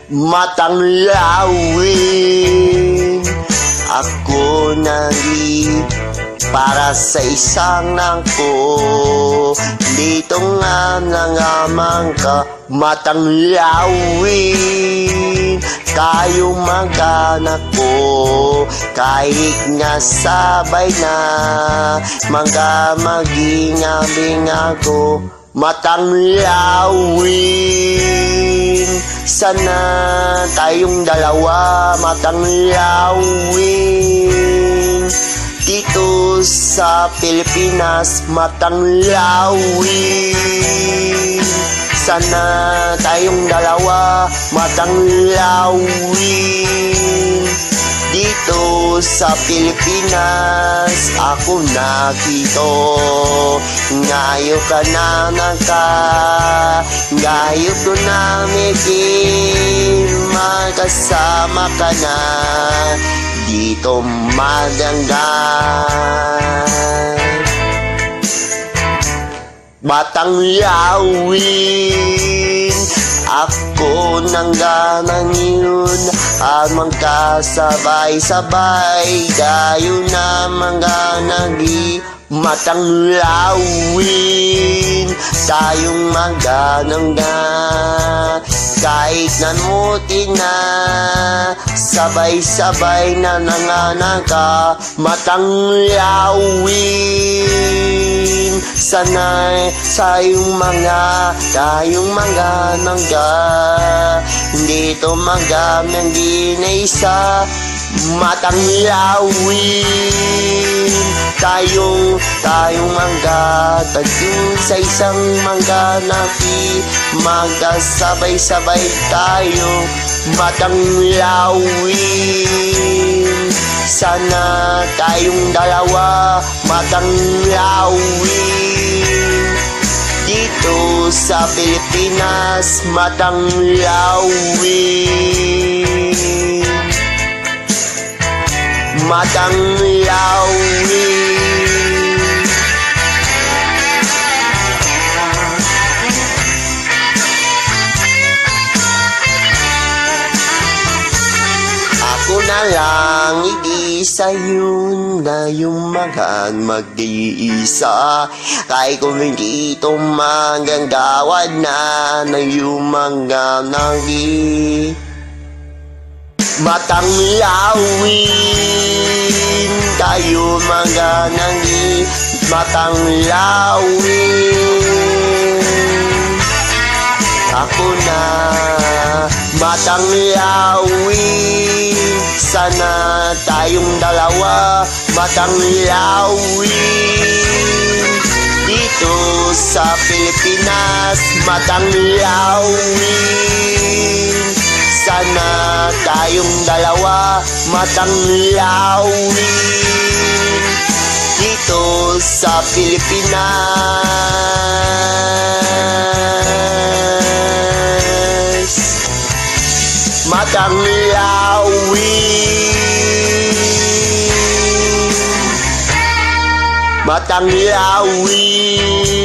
Matang lawin, ako nari para sa isang nangko. Dito nga nangamang ka. Matang lawin, tayo mag-anak ko. Kahit nga sabay na maging ako. Matang lawin, sana tayong dalawa. Matang lawin, dito sa Pilipinas. Matang lawin, sana tayong dalawa. Matang lawin, dito sa Pilipinas. Ako nakito, ngayon ka na ngayon ko na magkasama ka na dito madanggan. Matang lawin, ako nang ganang yun at magkasabay-sabay tayo na mga nagi. Matang lawin, tayong magganang na kahit namuti na sabay-sabay na nanganaka. Matang lawin, sanay tayong mga nangga dito magamang ginaysa. Matang lawin, tayong mangga tagyo sa isang mangga napi magkasabay-sabay tayo. Matang lawin, sana tayong dalawa. Matang lawin, dito sa Pilipinas. Matang lawin, matang lawin. Ako na lang iisa yun na yung mag-iisa. Kahit kung hindi ito magagawad na yung mga nagi. Matang lawin, tayo mga nagi. Matang lawin, ako na. Matang lawin, sana tayong dalawa. Matang lawin, dito sa Pilipinas. Matang lawin, sana tayong dalawa. Matang lawin, dito sa Pilipinas. Matang lawin, matang lawin.